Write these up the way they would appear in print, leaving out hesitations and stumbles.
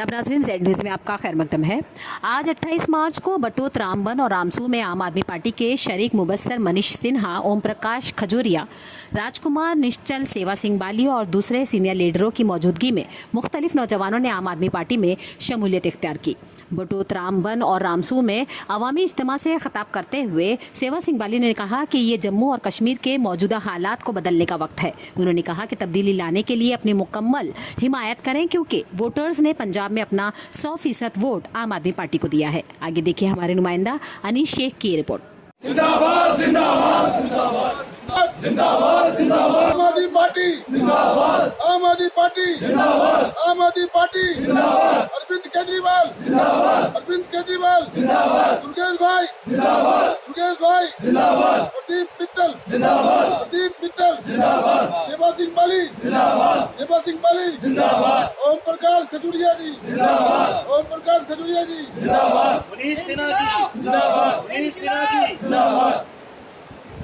आदाब नाज़रीन, Z news में आपका खैर मकदम है। आज 28 मार्च को बटोत, रामबन और रामसू में आम आदमी पार्टी के शरीक मुबस्सर मनीष सिन्हा, ओम प्रकाश खजूरिया, राजकुमार निश्चल, सेवा सिंह बाली और दूसरे सीनियर लीडरों की मौजूदगी में मुख्तलिफ नौजवानों ने आम आदमी पार्टी में शमूलियत इख्तियार की। बटोत, रामबन और रामसू में अवामी इज्तिमा से खिताब करते हुए सेवा सिंह बाली ने कहा कि ये जम्मू और कश्मीर के मौजूदा हालात को बदलने का वक्त है। उन्होंने कहा कि तब्दीली लाने के लिए अपनी मुकम्मल हिमायत करें, क्योंकि वोटर्स ने पंजाब में अपना 100% वोट आम आदमी पार्टी को दिया है। आगे देखिए हमारे नुमाइंदा अनीश शेख की रिपोर्ट। जिंदाबाद जिंदाबाद जिंदाबाद जिंदाबाद जिंदाबाद आम आदमी पार्टी जिंदाबाद आम आदमी पार्टी जिंदाबाद आम आदमी पार्टी जिंदाबाद अरविंद केजरीवाल जिंदाबाद अरविंद केजरीवाल जिंदाबाद दुर्गेश भाई जिंदाबाद दुर्गेश भाई जिंदाबाद प्रदीप मित्तल जिंदाबाद प्रदीप मित्तल जिंदाबाद सेवा सिंह बाली जिंदाबाद सेवा सिंह बाली जिंदाबाद ओम प्रकाश खजूरिया जी जिंदाबाद ओम प्रकाश खजूरिया जी जिंदाबाद मनीष सिन्हा जी जिंदाबाद मनीष सिन्हा जी जिंदाबाद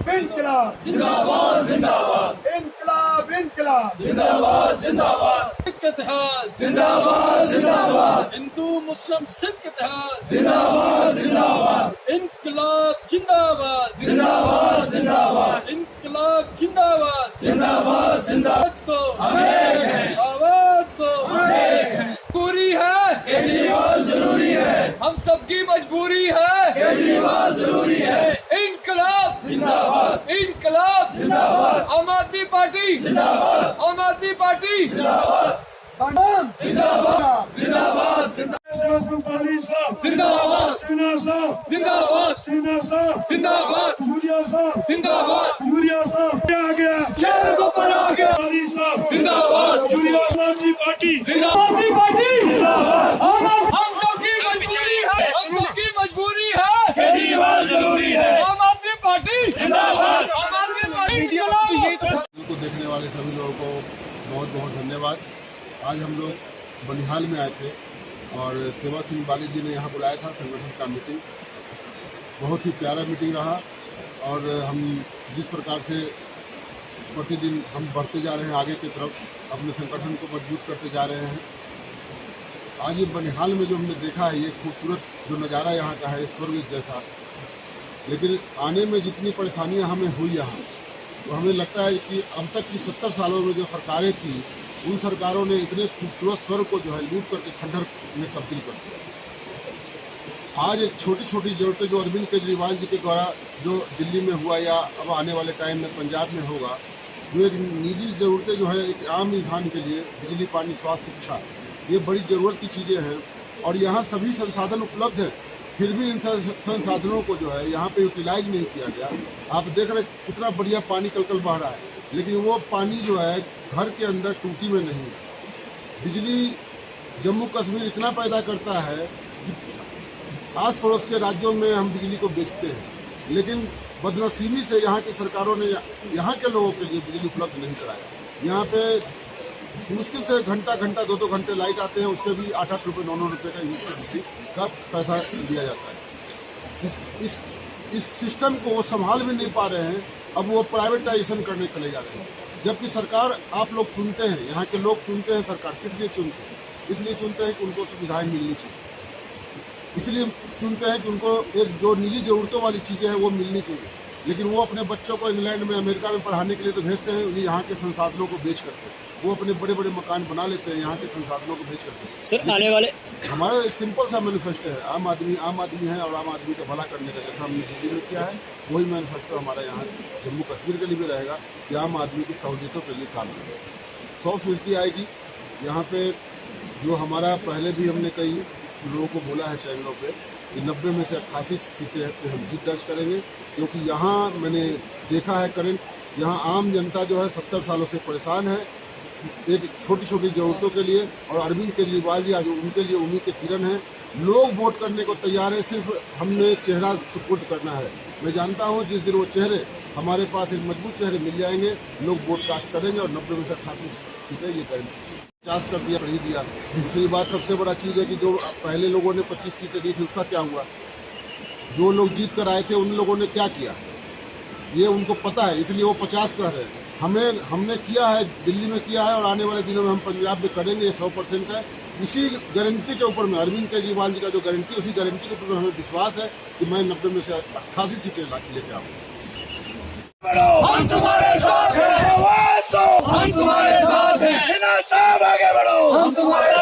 इनकलाब जिंदाबाद जिंदाबाद इनकलाब इनकलाब जिंदाबाद जिंदाबाद इत्तेहाद जिंदाबाद जिंदाबाद हिंदू मुस्लिम सिख इत्तेहाद जिंदाबाद जिंदाबाद इनकलाब जिंदाबाद जिंदाबाद जिंदाबाद इनकलाब जिंदाबाद जिंदाबाद जिंदाबाद आवाज को हम एक हैं आवाज को हम एक हैं पूरी है केजरीवाल जरूरी है हम सबकी मजबूरी है केजरीवाल जरूरी है इनकलाब जिंदाबाद इनकलाब जिंदाबाद आम आदमी पार्टी जिंदाबाद आम आदमी पार्टी जिंदाबाद जिंदाबाद जिंदाबाद जिंदाबाद सिन्हा साहब जिंदाबाद सिन्हा साहब जिंदाबाद यूरिया साहब जिंदाबाद यूरिया साहब क्या आ गया शेर ऊपर आ गया बाली साहब जिंदाबाद यूरिया आदमी पार्टी जिंदाबाद जिंदाबाद हम सबकी मजबूरी है हम सबकी मजबूरी है केजरीवाल जरूरी है आम आदमी पार्टी जिंदाबाद आम आदमी पार्टी को देखने वाले सभी लोगों को बहुत बहुत धन्यवाद। आज हम लोग बनिहाल में आए थे और सेवा सिंह बाली जी ने यहाँ बुलाया था संगठन का मीटिंग। बहुत ही प्यारा मीटिंग रहा और हम जिस प्रकार से प्रतिदिन हम बढ़ते जा रहे हैं आगे की तरफ, अपने संगठन को मजबूत करते जा रहे हैं। आज ये बनिहाल में जो हमने देखा है, ये खूबसूरत जो नज़ारा यहाँ का है, स्वर्ग जैसा। लेकिन आने में जितनी परेशानियाँ हमें हुई यहाँ, तो हमें लगता है कि अब तक की 70 सालों में जो सरकारें थी, उन सरकारों ने इतने खूबसूरत स्वर्ग को जो है लूट करके खंडहर में तब्दील कर दिया। आज एक छोटी छोटी जरूरतें जो अरविंद केजरीवाल जी के द्वारा जो दिल्ली में हुआ या अब आने वाले टाइम में पंजाब में होगा, जो एक निजी ज़रूरतें जो है एक आम इंसान के लिए, बिजली, पानी, स्वास्थ्य, शिक्षा, ये बड़ी ज़रूरत की चीज़ें हैं और यहाँ सभी संसाधन उपलब्ध हैं। फिर भी इन संसाधनों को जो है यहाँ पे यूटिलाइज नहीं किया गया। आप देख रहे कितना बढ़िया पानी कल बह रहा है, लेकिन वो पानी जो है घर के अंदर टूटी में नहीं है। बिजली जम्मू कश्मीर इतना पैदा करता है कि आस पड़ोस के राज्यों में हम बिजली को बेचते हैं, लेकिन बदनसीबी से यहाँ की सरकारों ने यहाँ के लोगों के लिए बिजली उपलब्ध नहीं कराया। यहाँ पे मुश्किल से घंटा 2-2 घंटे लाइट आते हैं, उसके भी 8-8 रुपये 9-9 रुपये का यूनिट का पैसा दिया जाता है। इस सिस्टम को वो संभाल भी नहीं पा रहे हैं। अब वो प्राइवेटाइजेशन करने चले जा रहे हैं, जबकि सरकार आप लोग चुनते हैं, यहाँ के लोग चुनते हैं। सरकार किस लिए चुनते हैं? इसलिए चुनते हैं कि उनको सुविधाएं मिलनी चाहिए, इसलिए चुनते हैं कि उनको एक जो निजी ज़रूरतों वाली चीज़ें हैं वो मिलनी चाहिए। लेकिन वो अपने बच्चों को इंग्लैंड में, अमेरिका में पढ़ाने के लिए तो भेजते हैं, ये यहाँ के संसाधनों को बेच करके वो अपने बड़े बड़े मकान बना लेते हैं, यहाँ के संसाधनों को बेच करके। सर आने वाले हमारा एक सिंपल सा मैनिफेस्टो है, आम आदमी है और आम आदमी का भला करने का, जैसा हमने दिल्ली में किया है वही मैनिफेस्टो हमारा यहाँ जम्मू कश्मीर के लिए भी रहेगा कि आम आदमी की सहूलियतों के लिए काम करें। 100% आएगी यहाँ पे। जो हमारा पहले भी हमने कई लोगों को बोला है चैनलों पे कि 90 में से 88 सीटें पे हम जीत दर्ज करेंगे, क्योंकि यहाँ मैंने देखा है करंट, यहाँ आम जनता जो है 70 सालों से परेशान है एक छोटी छोटी जरूरतों के लिए। और अरविंद केजरीवाल जी आज उनके लिए उम्मीद के किरण हैं। लोग वोट करने को तैयार है, सिर्फ हमने चेहरा सुपुर्द करना है। मैं जानता हूँ जिस दिन वो चेहरे हमारे पास एक मजबूत चेहरे मिल जाएंगे, लोग वोट कास्ट करेंगे और 90 में से 88 सीटें ये करेंगे। 50 कर दिया, नहीं दिया। दूसरी बात सबसे बड़ा चीज़ है कि जो पहले लोगों ने 25 सीटें दी थी उसका क्या हुआ? जो लोग जीत कर आए थे उन लोगों ने क्या किया ये उनको पता है, इसलिए वो 50 कह रहे हैं। हमने किया है, दिल्ली में किया है और आने वाले दिनों में हम पंजाब में करेंगे, ये 100% है। इसी गारंटी के ऊपर में अरविंद केजरीवाल जी का जो गारंटी, उसी गारंटी के ऊपर में हमें विश्वास है कि मैं 90 में से 88 सीटें लेके आऊंगा। हम तुम्हारे साथ हैं, हम तुम्हारे साथ हैं, सिन्हा साहब आगे बढ़ो, हम तुम्हारे